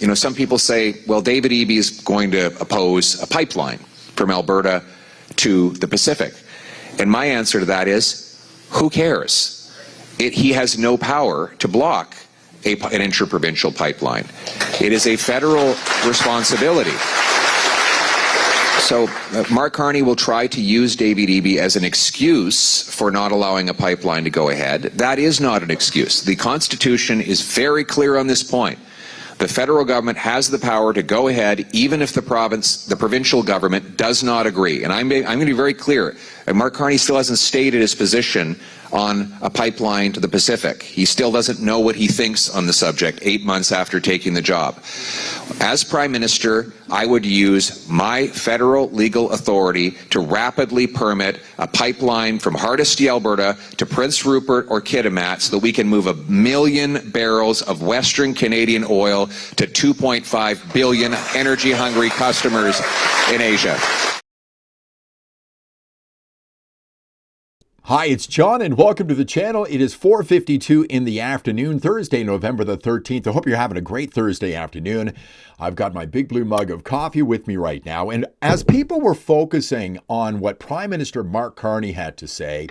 You know, some people say, well, David Eby is going to oppose a pipeline from Alberta to the Pacific. And my answer to that is, who cares? He has no power to block an interprovincial pipeline. It is a federal responsibility. So Mark Carney will try to use David Eby as an excuse for not allowing a pipeline to go ahead. That is not an excuse. The Constitution is very clear on this point. The federal government has the power to go ahead even if the provincial government does not agree. And I'm going to be very clear. Mark Carney still hasn't stated his position on a pipeline to the Pacific. He still doesn't know what he thinks on the subject 8 months after taking the job. As Prime Minister, I would use my federal legal authority to rapidly permit a pipeline from Hardisty, Alberta to Prince Rupert or Kitimat so that we can move 1 million barrels of Western Canadian oil to 2.5 billion energy-hungry customers in Asia. Hi, it's John and welcome to the channel. It is 4:52 in the afternoon, Thursday, November the 13th. I hope you're having a great Thursday afternoon. I've got my big blue mug of coffee with me right now. And as people were focusing on what Prime Minister Mark Carney had to say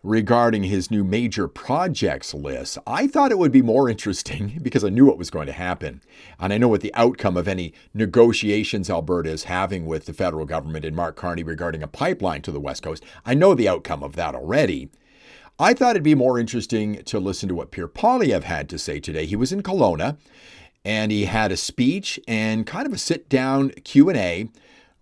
regarding his new major projects list, I thought it would be more interesting because I knew what was going to happen. And I know what the outcome of any negotiations Alberta is having with the federal government and Mark Carney regarding a pipeline to the West Coast. I know the outcome of that already. I thought it'd be more interesting to listen to what Pierre Poilievre had to say today. He was in Kelowna and he had a speech and kind of a sit-down Q&A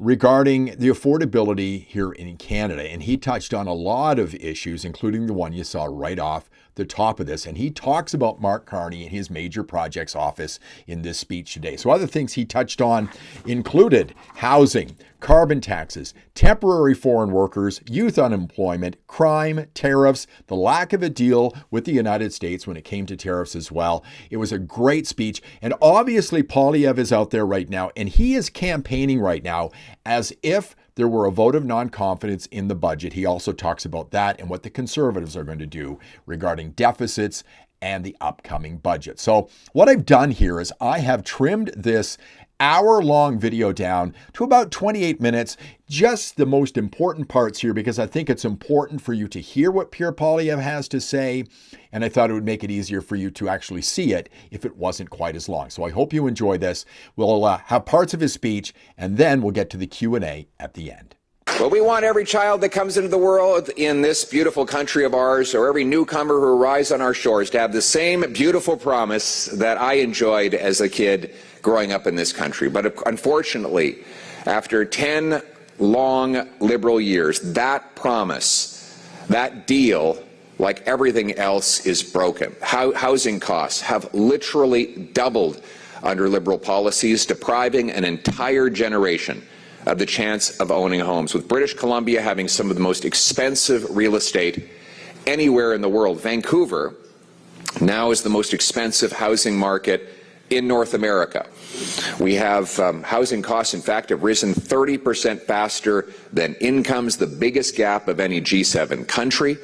regarding the affordability here in Canada. And he touched on a lot of issues, including the one you saw right off the top of this. And he talks about Mark Carney and his major projects office in this speech today. So other things he touched on included housing, carbon taxes, temporary foreign workers, youth unemployment, crime, tariffs, the lack of a deal with the United States when it came to tariffs as well. It was a great speech. And obviously Poilievre is out there right now and he is campaigning right now as if there were a vote of non-confidence in the budget. He also talks about that and what the Conservatives are going to do regarding deficits and the upcoming budget. So what I've done here is I have trimmed this hour-long video down to about 28 minutes, just the most important parts here, because I think it's important for you to hear what Pierre Poilievre has to say, and I thought it would make it easier for you to actually see it if it wasn't quite as long. So I hope you enjoy this. We'll have parts of his speech, and then we'll get to the Q&A at the end. Well, we want every child that comes into the world in this beautiful country of ours, or every newcomer who arrives on our shores, to have the same beautiful promise that I enjoyed as a kid growing up in this country. But unfortunately, after 10 long Liberal years, that promise, that deal, like everything else, is broken. Housing costs have literally doubled under Liberal policies, depriving an entire generation of the chance of owning homes, with British Columbia having some of the most expensive real estate anywhere in the world. Vancouver now is the most expensive housing market in North America. We have housing costs, in fact, have risen 30% faster than incomes, the biggest gap of any G7 country.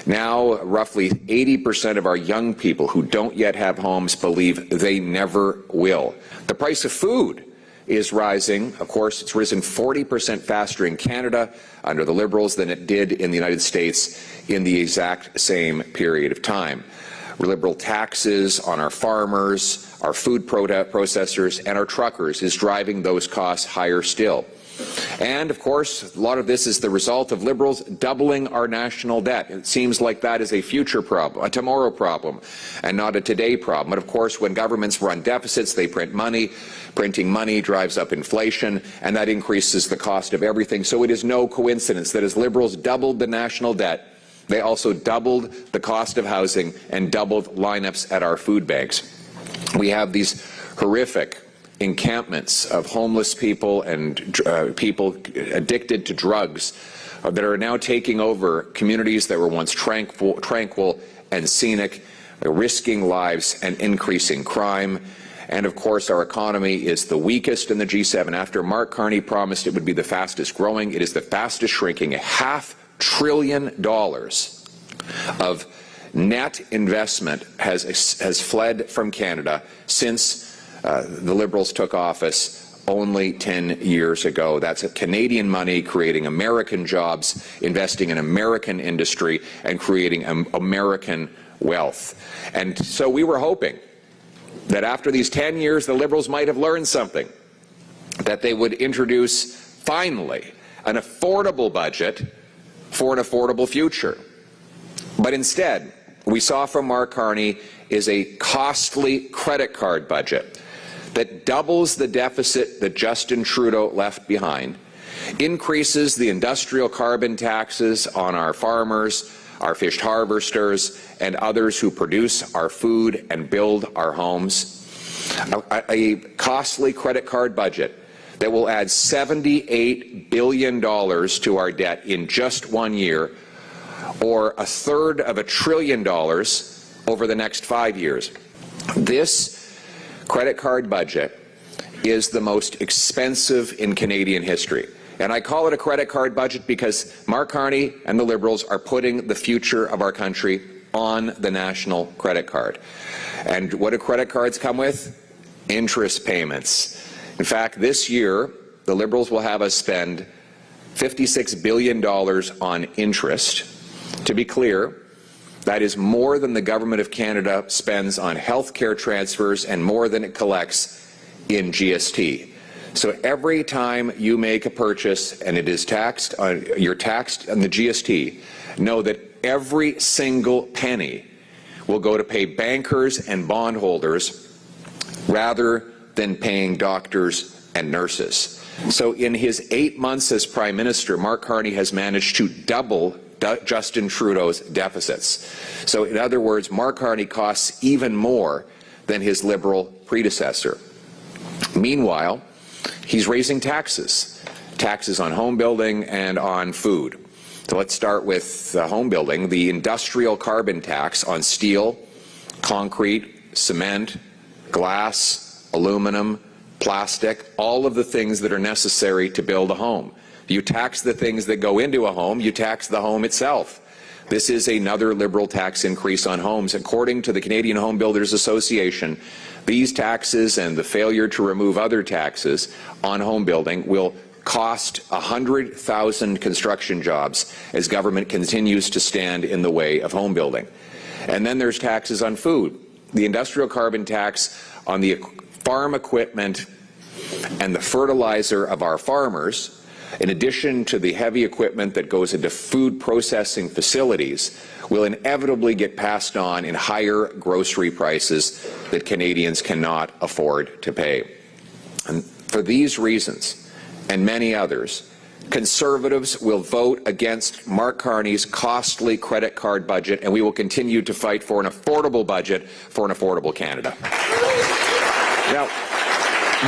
Now, roughly 80% of our young people who don't yet have homes believe they never will. The price of food is rising. Of course, it's risen 40% faster in Canada under the Liberals than it did in the United States in the exact same period of time. Liberal taxes on our farmers, our food processors, and our truckers is driving those costs higher still. And, of course, a lot of this is the result of Liberals doubling our national debt. It seems like that is a future problem, a tomorrow problem, and not a today problem. But, of course, when governments run deficits, they print money. Printing money drives up inflation, and that increases the cost of everything. So it is no coincidence that as Liberals doubled the national debt, they also doubled the cost of housing and doubled lineups at our food banks. We have these horrific encampments of homeless people and people addicted to drugs that are now taking over communities that were once tranquil and scenic, risking lives and increasing crime. And of course, our economy is the weakest in the G7. After Mark Carney promised it would be the fastest growing, it is the fastest shrinking. $500 billion of net investment has fled from Canada since the Liberals took office only 10 years ago. That's Canadian money creating American jobs, investing in American industry, and creating American wealth. And so we were hoping that after these 10 years, the Liberals might have learned something, that they would introduce, finally, an affordable budget for an affordable future. But instead, we saw from Mark Carney is a costly credit card budget that doubles the deficit that Justin Trudeau left behind, increases the industrial carbon taxes on our farmers, our fish harvesters, and others who produce our food and build our homes. A costly credit card budget that will add $78 billion to our debt in just 1 year, or $1/3 trillion over the next 5 years. This credit card budget is the most expensive in Canadian history. And I call it a credit card budget because Mark Carney and the Liberals are putting the future of our country on the national credit card. And what do credit cards come with? Interest payments. In fact, this year, the Liberals will have us spend $56 billion on interest. To be clear, that is more than the Government of Canada spends on health care transfers and more than it collects in GST. So every time you make a purchase and it is taxed, you're taxed on the GST, know that every single penny will go to pay bankers and bondholders rather than paying doctors and nurses. So in his 8 months as Prime Minister, Mark Carney has managed to double Justin Trudeau's deficits. So in other words, Mark Carney costs even more than his Liberal predecessor. Meanwhile, he's raising taxes on home building and on food. So let's start with home building. The industrial carbon tax on steel, concrete, cement, glass, aluminum, plastic, all of the things that are necessary to build a home. You tax the things that go into a home, you tax the home itself. This is another Liberal tax increase on homes. According to the Canadian Home Builders Association, these taxes and the failure to remove other taxes on home building will cost 100,000 construction jobs as government continues to stand in the way of home building. And then there's taxes on food. The industrial carbon tax on the farm equipment and the fertilizer of our farmers, in addition to the heavy equipment that goes into food processing facilities, will inevitably get passed on in higher grocery prices that Canadians cannot afford to pay. And for these reasons, and many others, Conservatives will vote against Mark Carney's costly credit card budget, and we will continue to fight for an affordable budget for an affordable Canada. Now,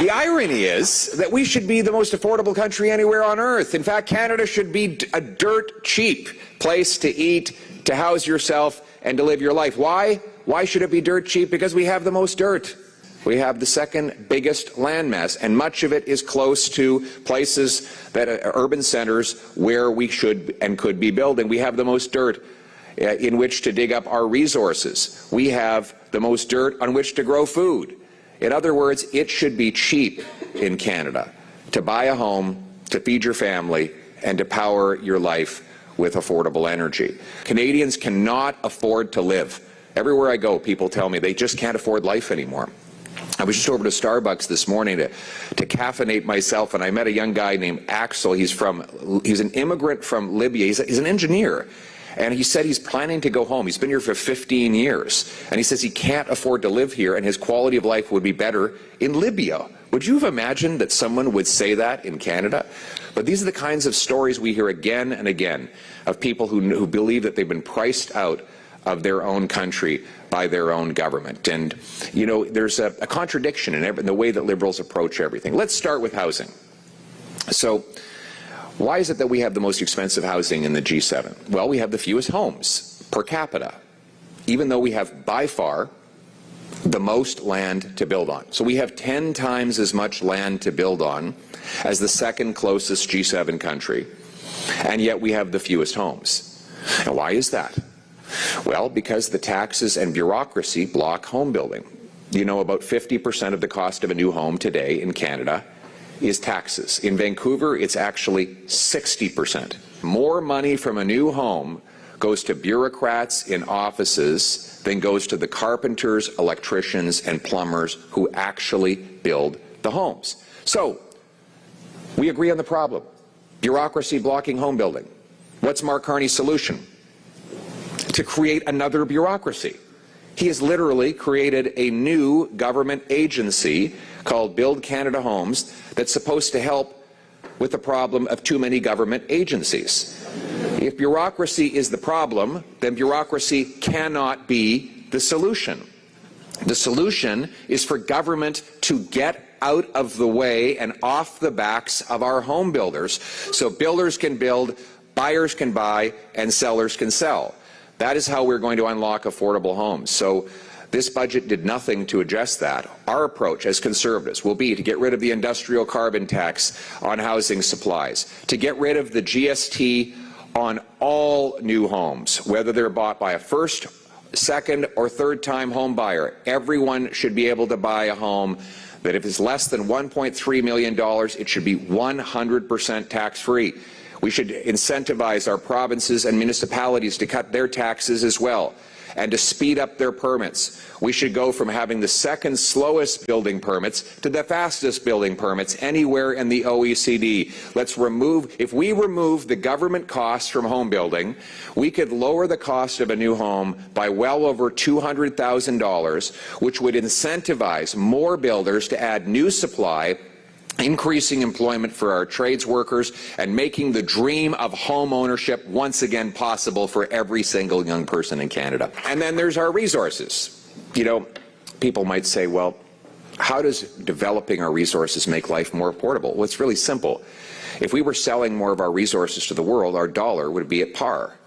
the irony is that we should be the most affordable country anywhere on earth. In fact, Canada should be a dirt cheap place to eat, to house yourself, and to live your life. Why? Why should it be dirt cheap? Because we have the most dirt. We have the second biggest landmass, and much of it is close to places that are urban centers where we should and could be building. We have the most dirt in which to dig up our resources. We have the most dirt on which to grow food. In other words, it should be cheap in Canada to buy a home, to feed your family, and to power your life with affordable energy. Canadians cannot afford to live. Everywhere I go, people tell me they just can't afford life anymore. I was just over to Starbucks this morning to caffeinate myself, and I met a young guy named Axel. He's an immigrant from Libya. He's an engineer. And he said he's planning to go home. He's been here for 15 years. And he says he can't afford to live here, and his quality of life would be better in Libya. Would you have imagined that someone would say that in Canada? But these are the kinds of stories we hear again and again of people who believe that they've been priced out of their own country by their own government. And, you know, there's a contradiction in the way that Liberals approach everything. Let's start with housing. So, why is it that we have the most expensive housing in the G7? Well, we have the fewest homes per capita, even though we have by far the most land to build on. So we have 10 times as much land to build on as the second closest G7 country, and yet we have the fewest homes. And why is that? Well, because the taxes and bureaucracy block home building. you know, about 50% of the cost of a new home today in Canada is taxes. In Vancouver, it's actually 60%. More money from a new home goes to bureaucrats in offices than goes to the carpenters, electricians, and plumbers who actually build the homes. So, we agree on the problem. Bureaucracy blocking home building. What's Mark Carney's solution? To create another bureaucracy. He has literally created a new government agency called Build Canada Homes that's supposed to help with the problem of too many government agencies. If bureaucracy is the problem, then bureaucracy cannot be the solution. The solution is for government to get out of the way and off the backs of our home builders so builders can build, buyers can buy, and sellers can sell. That is how we're going to unlock affordable homes. So this budget did nothing to address that. Our approach as Conservatives will be to get rid of the industrial carbon tax on housing supplies, to get rid of the GST on all new homes, whether they're bought by a first, second, or third-time home buyer. Everyone should be able to buy a home that if it's less than $1.3 million, it should be 100% tax-free. We should incentivize our provinces and municipalities to cut their taxes as well and to speed up their permits. We should go from having the second slowest building permits to the fastest building permits anywhere in the OECD. If we remove the government costs from home building, we could lower the cost of a new home by well over $200,000, which would incentivize more builders to add new supply, increasing employment for our trades workers, and making the dream of home ownership once again possible for every single young person in Canada. And then there's our resources. You know, people might say, well, how does developing our resources make life more affordable? Well, it's really simple. If we were selling more of our resources to the world, our dollar would be at par.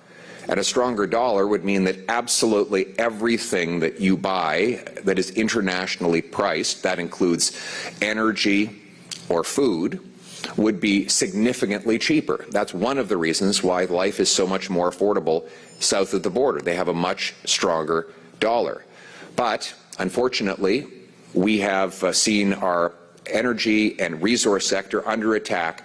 And a stronger dollar would mean that absolutely everything that you buy that is internationally priced, that includes energy or food, would be significantly cheaper. That's one of the reasons why life is so much more affordable south of the border. They have a much stronger dollar. But unfortunately, we have seen our energy and resource sector under attack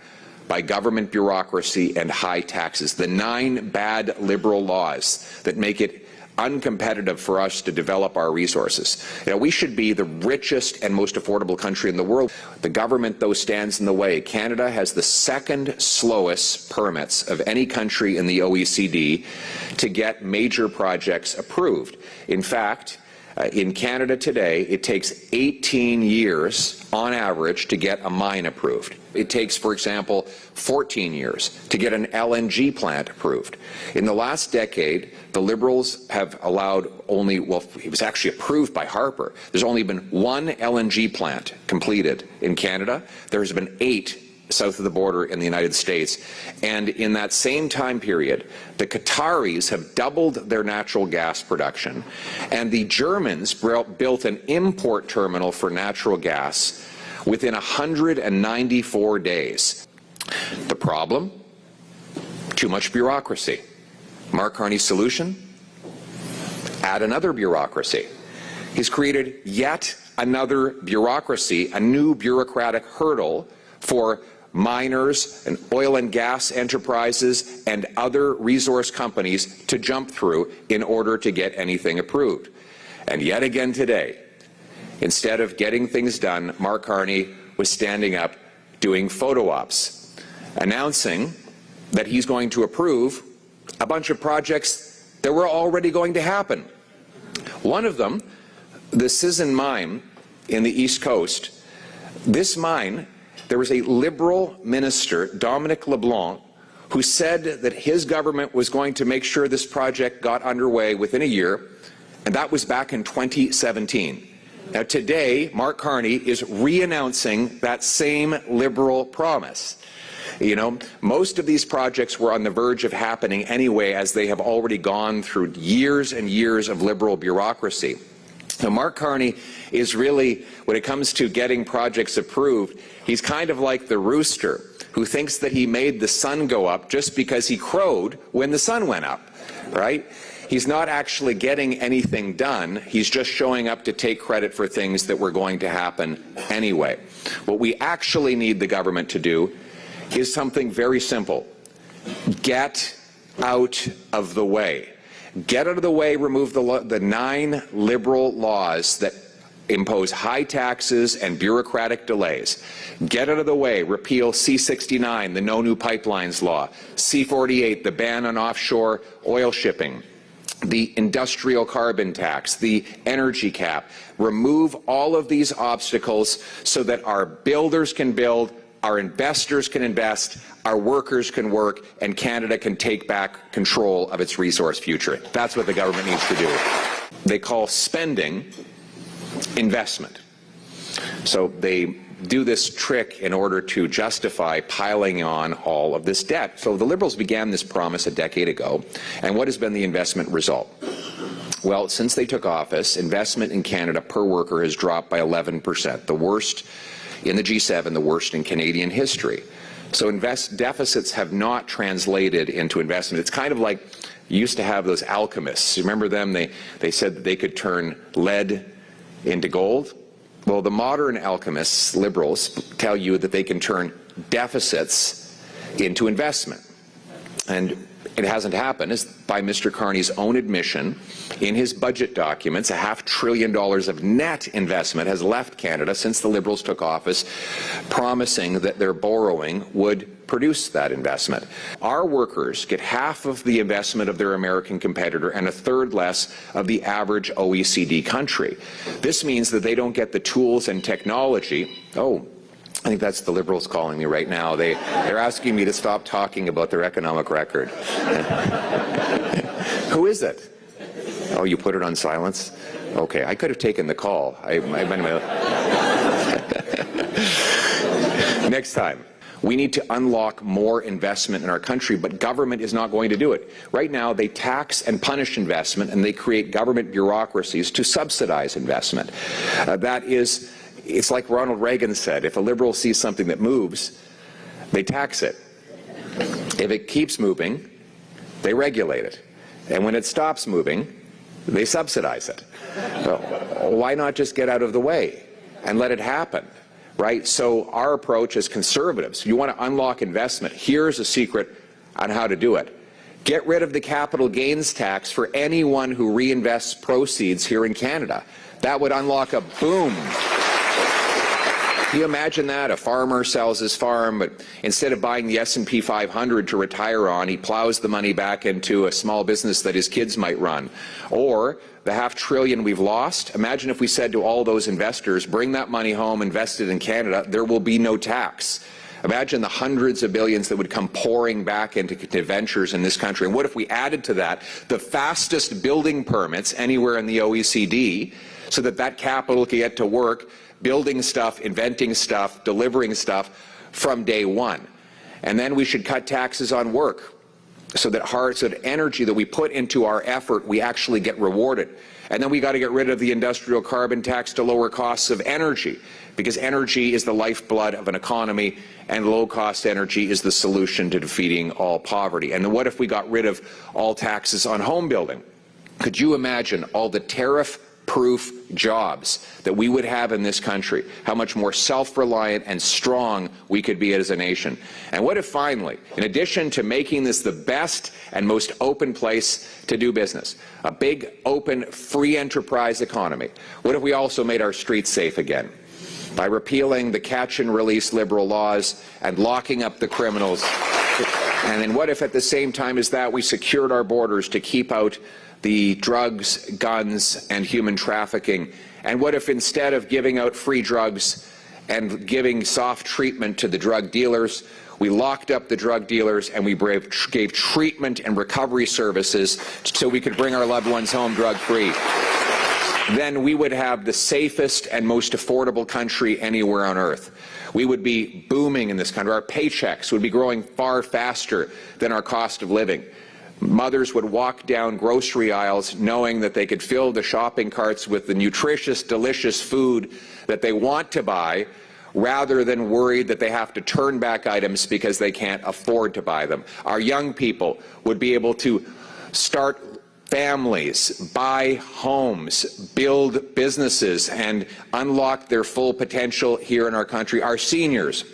by government bureaucracy and high taxes. The 9 bad Liberal laws that make it uncompetitive for us to develop our resources. You know, we should be the richest and most affordable country in the world. The government, though, stands in the way. Canada has the second slowest permits of any country in the OECD to get major projects approved. In fact, in Canada today, it takes 18 years on average to get a mine approved. It takes, for example, 14 years to get an LNG plant approved. In the last decade, the Liberals have allowed only, well, it was actually approved by Harper. There's only been 1 LNG plant completed in Canada. There's been 8 south of the border in the United States. And in that same time period, the Qataris have doubled their natural gas production, and the Germans built an import terminal for natural gas within 194 days. The problem? Too much bureaucracy. Mark Carney's solution? Add another bureaucracy. He's created yet another bureaucracy, a new bureaucratic hurdle for miners and oil and gas enterprises and other resource companies to jump through in order to get anything approved. And yet again today, instead of getting things done, Mark Carney was standing up doing photo ops, announcing that he's going to approve a bunch of projects that were already going to happen. One of them, the Sisson mine in the East Coast, this mine, there was a Liberal minister, Dominic LeBlanc, who said that his government was going to make sure this project got underway within a year, and that was back in 2017. Now today, Mark Carney is re-announcing that same Liberal promise. You know, most of these projects were on the verge of happening anyway, as they have already gone through years and years of Liberal bureaucracy. Now, Mark Carney is really, when it comes to getting projects approved, he's kind of like the rooster who thinks that he made the sun go up just because he crowed when the sun went up, right? he's not actually getting anything done. He's just showing up to take credit for things that were going to happen anyway. What we actually need the government to do is something very simple. Get out of the way. Get out of the way, remove the 9 liberal laws that impose high taxes and bureaucratic delays. Get out of the way, repeal C-69, the No New Pipelines law, C-48, the ban on offshore oil shipping, the industrial carbon tax, the energy cap. Remove all of these obstacles so that our builders can build, our investors can invest, our workers can work, and Canada can take back control of its resource future. That's what the government needs to do. They call spending investment. So they do this trick in order to justify piling on all of this debt. So the Liberals began this promise a decade ago, and what has been the investment result? Well, since they took office, investment in Canada per worker has dropped by 11%, the worst in the G7, the worst in Canadian history. So deficits have not translated into investment. It's kind of like you used to have those alchemists. You remember them? They said that they could turn lead into gold. Well, the modern alchemists, Liberals, tell you that they can turn deficits into investment. And it hasn't happened, as by Mr. Carney's own admission in his budget documents. $500 billion of net investment has left Canada since the Liberals took office, promising that their borrowing would produce that investment. Our workers get half of the investment of their American competitor and a third less of the average OECD country. This means that they don't get the tools and technology. Oh, I think that's the Liberals calling me right now. They're asking me to stop talking about their economic record. Who is it? Oh, you put it on silence? Okay, I could have taken the call. Next time. We need to unlock more investment in our country, but government is not going to do it. Right now, they tax and punish investment, and they create government bureaucracies to subsidize investment. It's like Ronald Reagan said, if a Liberal sees something that moves, they tax it. If it keeps moving, they regulate it. And when it stops moving, they subsidize it. Well, why not just get out of the way and let it happen? Right? So our approach as conservatives, you want to unlock investment, here's a secret on how to do it. Get rid of the capital gains tax for anyone who reinvests proceeds here in Canada. That would unlock a boom. Can you imagine that? A farmer sells his farm, but instead of buying the S&P 500 to retire on, he plows the money back into a small business that his kids might run. Or the $500 billion we've lost, imagine if we said to all those investors, bring that money home, invest it in Canada, there will be no tax. Imagine the hundreds of billions that would come pouring back into ventures in this country. And what if we added to that the fastest building permits anywhere in the OECD, so that that capital could get to work building stuff, inventing stuff, delivering stuff from day one. And then we should cut taxes on work so that energy that we put into our effort, we actually get rewarded. And then we got to get rid of the industrial carbon tax to lower costs of energy, because energy is the lifeblood of an economy, and low-cost energy is the solution to defeating all poverty. And then what if we got rid of all taxes on home building? Could you imagine all the tariff-proof jobs that we would have in this country, how much more self-reliant and strong we could be as a nation? And what if finally, in addition to making this the best and most open place to do business, a big, open, free enterprise economy, what if we also made our streets safe again? By repealing the catch-and-release liberal laws and locking up the criminals. And then what if at the same time as that we secured our borders to keep out the drugs, guns, and human trafficking? And what if instead of giving out free drugs and giving soft treatment to the drug dealers, we locked up the drug dealers and we gave treatment and recovery services so we could bring our loved ones home drug-free? Then we would have the safest and most affordable country anywhere on earth. We would be booming in this country. Our paychecks would be growing far faster than our cost of living. Mothers would walk down grocery aisles knowing that they could fill the shopping carts with the nutritious, delicious food that they want to buy, rather than worried that they have to turn back items because they can't afford to buy them. Our young people would be able to start families, buy homes, build businesses, and unlock their full potential here in our country. Our seniors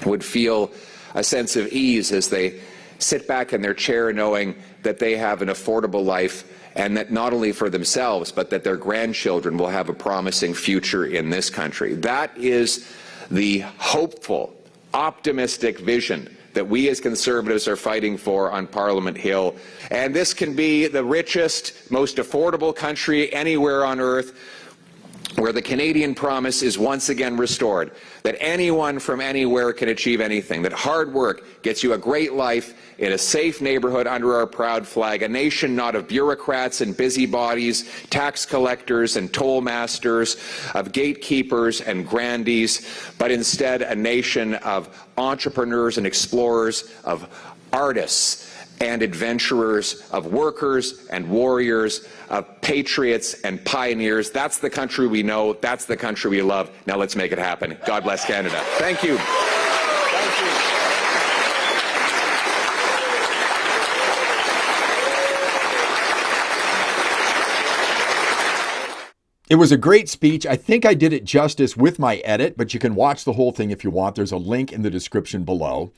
would feel a sense of ease as they sit back in their chair knowing that they have an affordable life, and that not only for themselves, but that their grandchildren will have a promising future in this country. That is the hopeful, optimistic vision that we as Conservatives are fighting for on Parliament Hill. And this can be the richest, most affordable country anywhere on earth, where the Canadian promise is once again restored, that anyone from anywhere can achieve anything, that hard work gets you a great life in a safe neighborhood under our proud flag, a nation not of bureaucrats and busybodies, tax collectors and toll masters, of gatekeepers and grandees, but instead a nation of entrepreneurs and explorers, of artists and adventurers, of workers and warriors, of patriots and pioneers. That's the country we know. That's the country we love. Now let's make it happen. God bless Canada. Thank you. Thank you. It was a great speech. I think I did it justice with my edit, but you can watch the whole thing if you want. There's a link in the description below.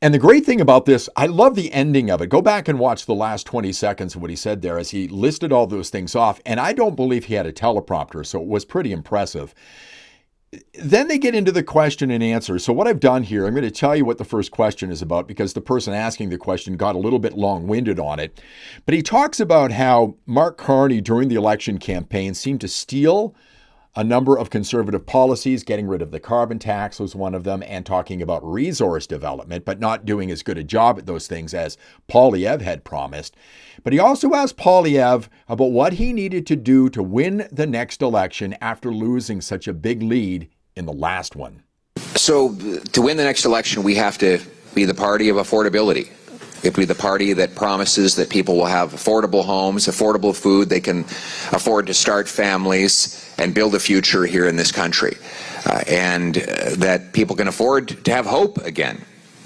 And the great thing about this, I love the ending of it. Go back and watch the last 20 seconds of what he said there as he listed all those things off. And I don't believe he had a teleprompter, so it was pretty impressive. Then they get into the question and answer. So what I've done here, I'm going to tell you what the first question is about, because the person asking the question got a little bit long-winded on it. But he talks about how Mark Carney during the election campaign seemed to steal a number of Conservative policies. Getting rid of the carbon tax was one of them, and talking about resource development, but not doing as good a job at those things as Poilievre had promised. But he also asked Poilievre about what he needed to do to win the next election after losing such a big lead in the last one. So to win the next election, we have to be the party of affordability. We have to be the party that promises that people will have affordable homes, affordable food, they can afford to start families and build a future here in this country, and that people can afford to have hope again.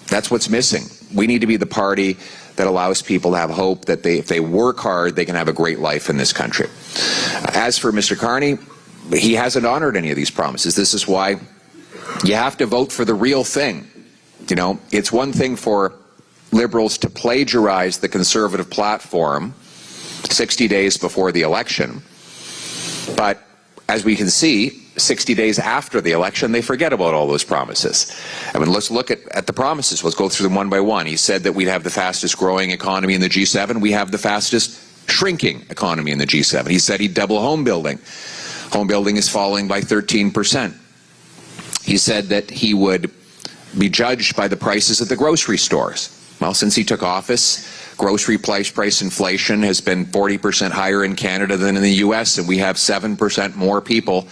That's what's missing. We need to be the party that allows people to have hope that if they work hard, they can have a great life in this country. As for Mr. Carney, he hasn't honored any of these promises. This is why you have to vote for the real thing. You know, it's one thing for Liberals to plagiarize the Conservative platform 60 days before the election, but as we can see, 60 days after the election, they forget about all those promises. I mean, let's look at the promises. Let's go through them one by one. He said that we'd have the fastest growing economy in the G7. We have the fastest shrinking economy in the G7. He said he'd double home building. Home building is falling by 13%. He said that he would be judged by the prices at the grocery stores. Well, since he took office, grocery price inflation has been 40% higher in Canada than in the U.S., and we have 7% more people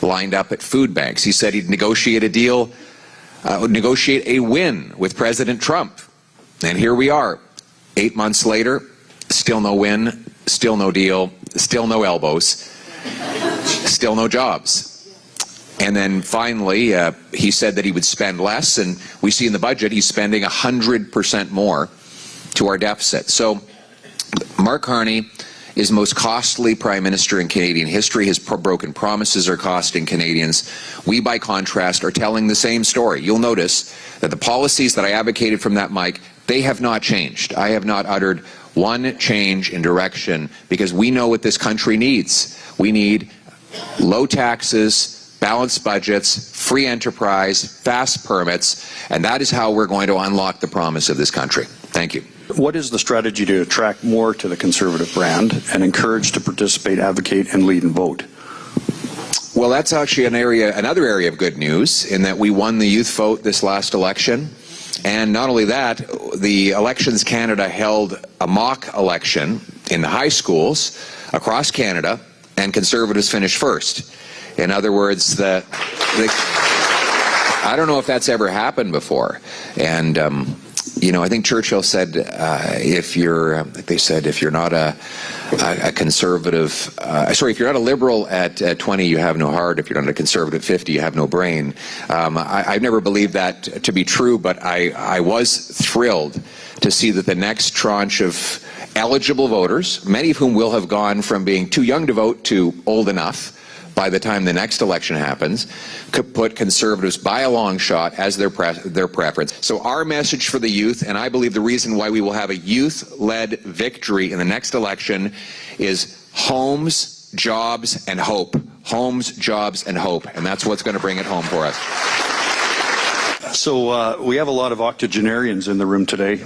lined up at food banks. He said he'd negotiate a deal, negotiate a win with President Trump. And here we are, 8 months later, still no win, still no deal, still no elbows, still no jobs. And then finally, he said that he would spend less, and we see in the budget he's spending 100% more to our deficit. So Mark Carney is the most costly Prime Minister in Canadian history. His broken promises are costing Canadians. We, by contrast, are telling the same story. You'll notice that the policies that I advocated from that mic, they have not changed. I have not uttered one change in direction, because we know what this country needs. We need low taxes, balanced budgets, free enterprise, fast permits, and that is how we're going to unlock the promise of this country. Thank you. What is the strategy to attract more to the Conservative brand and encourage to participate, advocate, and lead and vote? Well, that's actually another area of good news, in that we won the youth vote this last election. And not only that, the Elections Canada held a mock election in the high schools across Canada, and Conservatives finished first. In other words, I don't know if that's ever happened before. And, you know, I think Churchill said, if you're not a conservative, if you're not a liberal at 20, you have no heart. If you're not a conservative at 50, you have no brain. I've never believed that to be true, but I was thrilled to see that the next tranche of eligible voters, many of whom will have gone from being too young to vote to old enough by the time the next election happens, could put Conservatives by a long shot as their preference. So our message for the youth, and I believe the reason why we will have a youth-led victory in the next election, is homes, jobs, and hope. Homes, jobs, and hope. And that's what's going to bring it home for us. So we have a lot of octogenarians in the room today,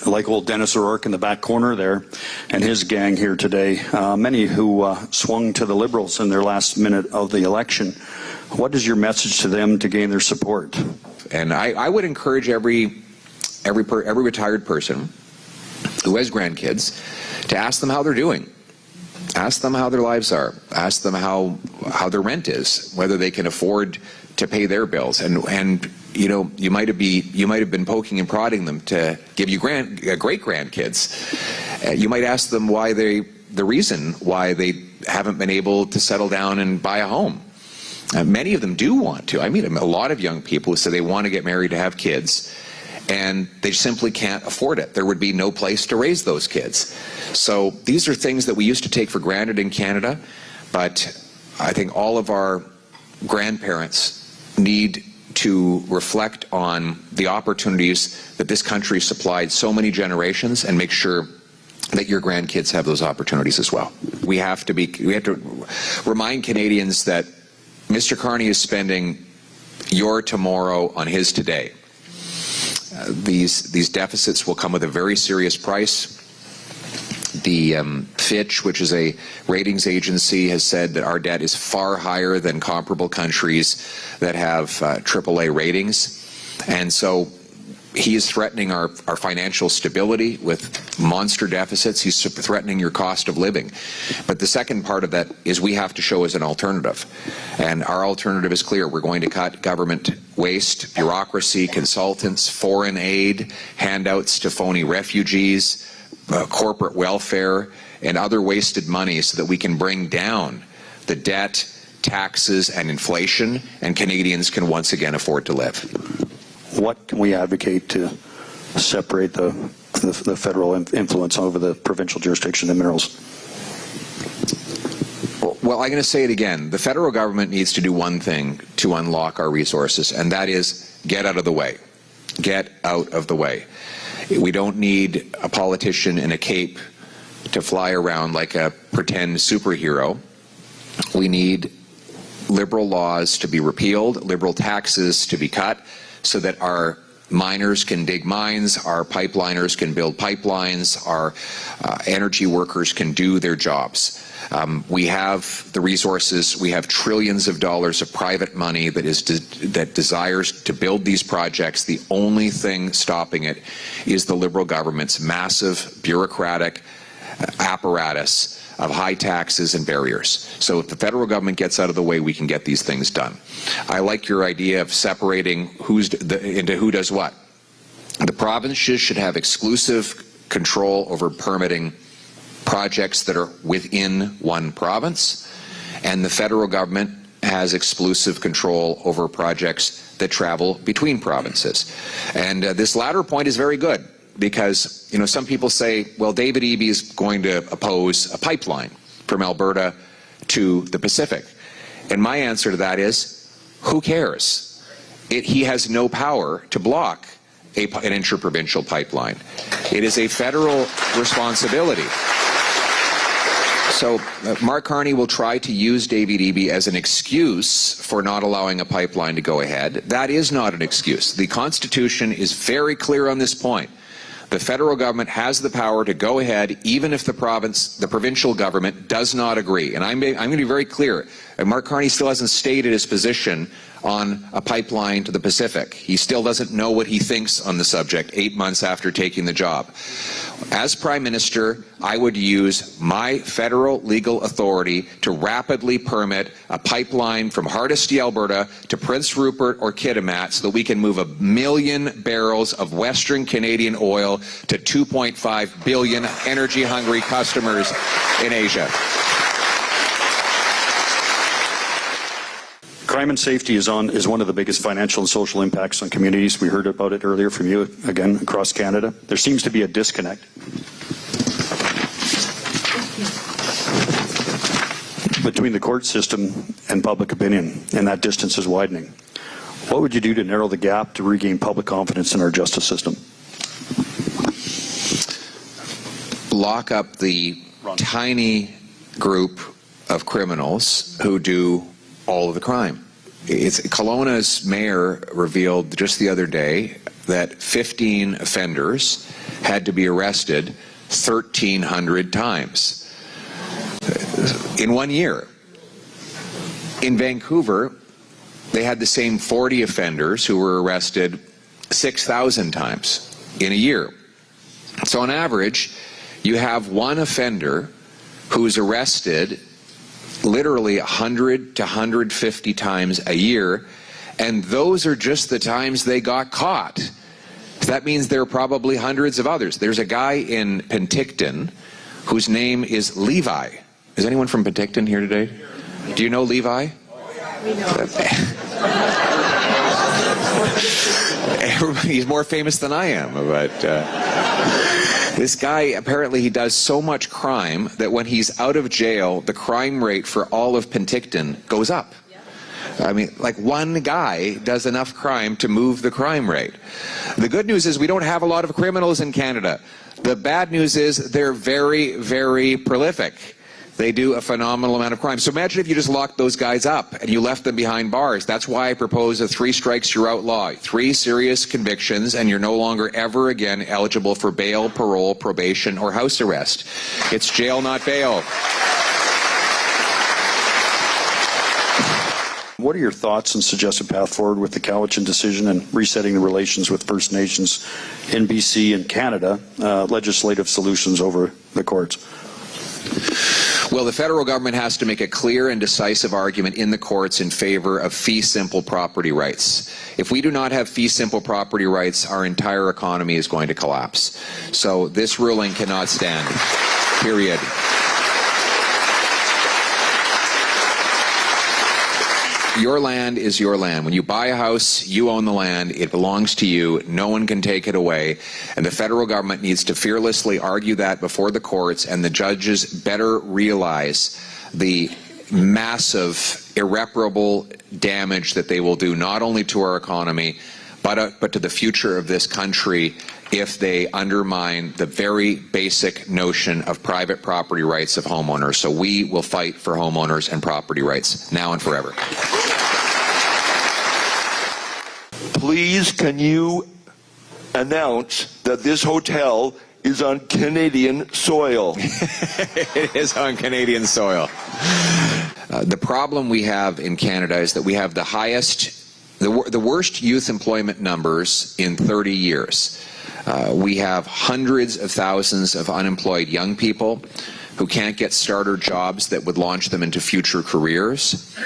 like old Dennis O'Rourke in the back corner there, and his gang here today, many who swung to the Liberals in their last minute of the election. What is your message to them to gain their support? And I would encourage every retired person who has grandkids to ask them how they're doing. Ask them how their lives are. Ask them how their rent is, whether they can afford to pay their bills. And you know, you might have been poking and prodding them to give you great grandkids. You might ask them why the reason why they haven't been able to settle down and buy a home. Many of them do want to. I meet a lot of young people who say they want to get married to have kids, and they simply can't afford it. There would be no place to raise those kids. So these are things that we used to take for granted in Canada, but I think all of our grandparents need to reflect on the opportunities that this country supplied so many generations and make sure that your grandkids have those opportunities as well. We have to remind Canadians that Mr. Carney is spending your tomorrow on his today. These deficits will come with a very serious price. The Fitch, which is a ratings agency, has said that our debt is far higher than comparable countries that have AAA ratings. And so he is threatening our financial stability with monster deficits. He's threatening your cost of living. But the second part of that is we have to show as an alternative. And our alternative is clear. We're going to cut government waste, bureaucracy, consultants, foreign aid, handouts to phony refugees, corporate welfare, and other wasted money so that we can bring down the debt, taxes, and inflation, and Canadians can once again afford to live. What can we advocate to separate the federal influence over the provincial jurisdiction of minerals? Well, I'm going to say it again. The federal government needs to do one thing to unlock our resources, and that is get out of the way. Get out of the way. We don't need a politician in a cape to fly around like a pretend superhero. We need liberal laws to be repealed, liberal taxes to be cut, so that our miners can dig mines, our pipeliners can build pipelines, our energy workers can do their jobs. We have the resources, we have trillions of dollars of private money that desires to build these projects. The only thing stopping it is the Liberal government's massive bureaucratic apparatus of high taxes and barriers. So if the federal government gets out of the way, we can get these things done. I like your idea of separating into who does what. The provinces should have exclusive control over permitting projects that are within one province, and the federal government has exclusive control over projects that travel between provinces. And this latter point is very good, because, you know, some people say, well, David Eby is going to oppose a pipeline from Alberta to the Pacific. And my answer to that is, who cares? He has no power to block an interprovincial pipeline. It is a federal responsibility. So Mark Carney will try to use David Eby as an excuse for not allowing a pipeline to go ahead. That is not an excuse. The Constitution is very clear on this point. The federal government has the power to go ahead even if the provincial government does not agree. And I'm going to be very clear. Mark Carney still hasn't stated his position on a pipeline to the Pacific. He still doesn't know what he thinks on the subject 8 months after taking the job. As Prime Minister, I would use my federal legal authority to rapidly permit a pipeline from Hardisty, Alberta to Prince Rupert or Kitimat so that we can move 1 million barrels of Western Canadian oil to 2.5 billion energy-hungry customers in Asia. Crime and safety is one of the biggest financial and social impacts on communities. We heard about it earlier from you, again, across Canada. There seems to be a disconnect between the court system and public opinion, and that distance is widening. What would you do to narrow the gap to regain public confidence in our justice system? Lock up the tiny group of criminals who do all of the crime. Kelowna's mayor revealed just the other day that 15 offenders had to be arrested 1,300 times in 1 year. In Vancouver, they had the same 40 offenders who were arrested 6,000 times in a year. So on average, you have one offender who's arrested literally 100 to 150 times a year, and those are just the times they got caught. That means there are probably hundreds of others. There's a guy in Penticton whose name is Levi. Is anyone from Penticton here today? Do you know Levi? We know. He's more famous than I am, but this guy, apparently he does so much crime that when he's out of jail, the crime rate for all of Penticton goes up. I mean, like one guy does enough crime to move the crime rate. The good news is we don't have a lot of criminals in Canada. The bad news is they're very, very prolific. They do a phenomenal amount of crime. So imagine if you just locked those guys up and you left them behind bars. That's why I propose a 3 strikes you're out law. 3 serious convictions and you're no longer ever again eligible for bail, parole, probation, or house arrest. It's jail, not bail. What are your thoughts and suggested path forward with the Cowichan decision and resetting the relations with First Nations in BC and Canada, legislative solutions over the courts? Well, the federal government has to make a clear and decisive argument in the courts in favor of fee-simple property rights. If we do not have fee-simple property rights, our entire economy is going to collapse. So this ruling cannot stand, period. Your land is your land. When you buy a house, you own the land. It belongs to you. No one can take it away. And the federal government needs to fearlessly argue that before the courts, and the judges better realize the massive, irreparable damage that they will do not only to our economy, but to the future of this country if they undermine the very basic notion of private property rights of homeowners. So we will fight for homeowners and property rights now and forever. Please, can you announce that this hotel is on Canadian soil? It is on Canadian soil. The problem we have in Canada is that we have the highest, the worst youth employment numbers in 30 years. We have hundreds of thousands of unemployed young people who can't get starter jobs that would launch them into future careers.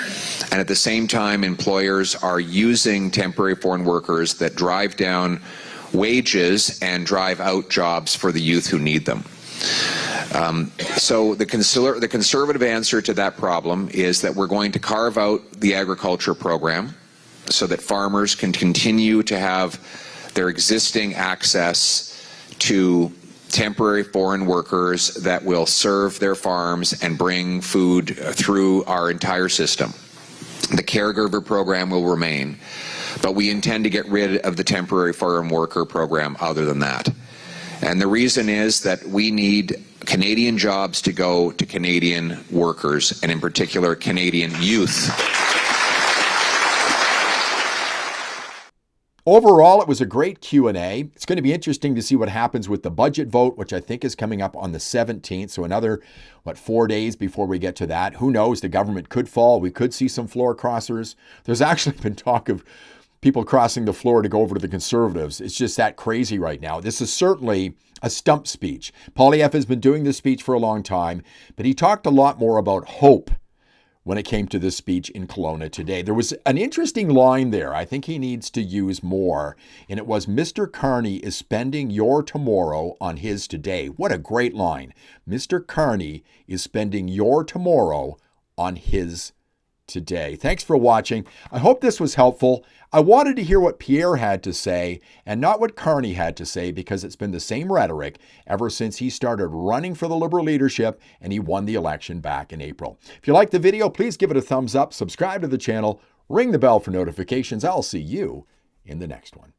And at the same time, employers are using temporary foreign workers that drive down wages and drive out jobs for the youth who need them. So the conservative answer to that problem is that we're going to carve out the agriculture program so that farmers can continue to have their existing access to temporary foreign workers that will serve their farms and bring food through our entire system. The caregiver program will remain, but we intend to get rid of the temporary foreign worker program other than that. And the reason is that we need Canadian jobs to go to Canadian workers, and in particular Canadian youth. Overall, it was a great Q&A. It's going to be interesting to see what happens with the budget vote, which I think is coming up on the 17th. So another, 4 days before we get to that. Who knows? The government could fall. We could see some floor crossers. There's actually been talk of people crossing the floor to go over to the Conservatives. It's just that crazy right now. This is certainly a stump speech. Poilievre has been doing this speech for a long time, but he talked a lot more about hope when it came to this speech in Kelowna today. There was an interesting line there I think he needs to use more, and it was, Mr. Carney is spending your tomorrow on his today. What a great line. Mr. Carney is spending your tomorrow on his today. Thanks for watching. I hope this was helpful. I wanted to hear what Pierre had to say and not what Carney had to say, because it's been the same rhetoric ever since he started running for the Liberal leadership and he won the election back in April. If you liked the video, please give it a thumbs up, subscribe to the channel, ring the bell for notifications. I'll see you in the next one.